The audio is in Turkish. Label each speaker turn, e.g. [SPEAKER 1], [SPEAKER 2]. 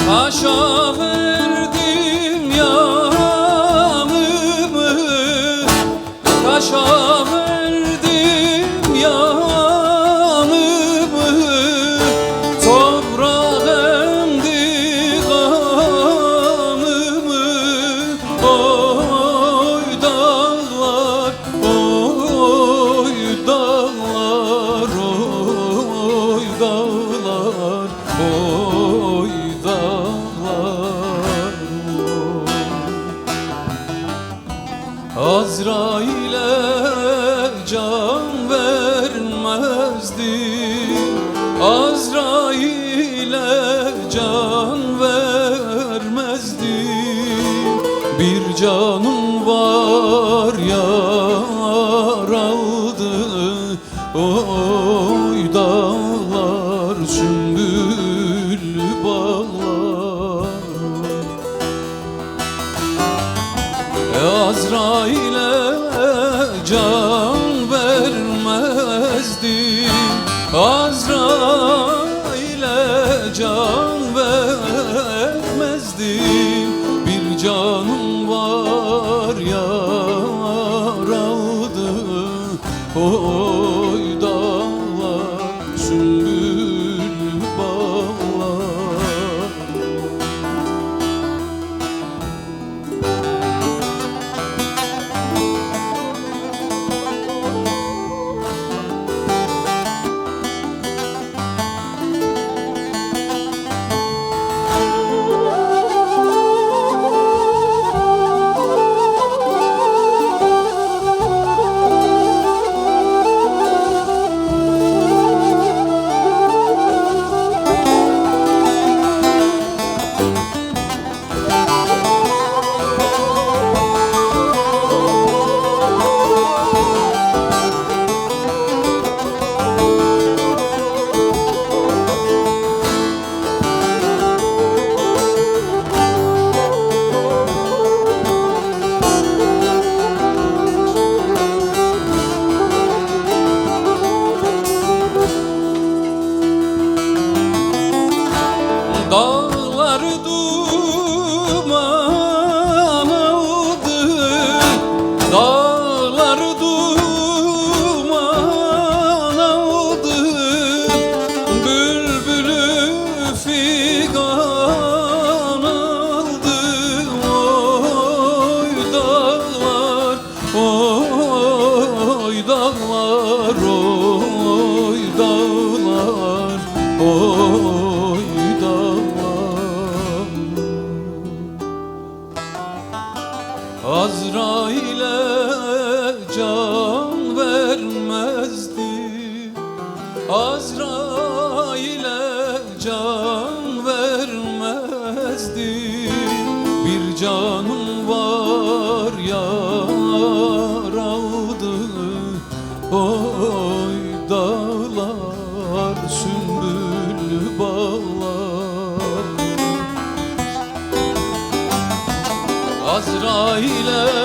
[SPEAKER 1] Taşa verdim yanımı, taşa verdim yanımı, toprak emdi kanımı. Oy dağlar, oy dağlar, oy dağlar, oy dağlar. Azrail'e can vermezdim, Azrail'e can vermezdim. Bir canım var yar aldı, oy dağlar, sümbül bağlar. Azrail'e can vermezdim, Azrail'e can vermezdim. Bir canım var yar aldı, oy dağlar, sümbül bağlar. Dağlar duman oldu, dağlar duman oldu. Bülbülü figan aldı, oy dağlar, oy dağlar, oy dağlar, oy dağlar. Azrail'e can vermezdim, Azrail'e can vermezdim. Bir canım var yar aldı, oy dağlar, sümbül bağlar. Azrail'e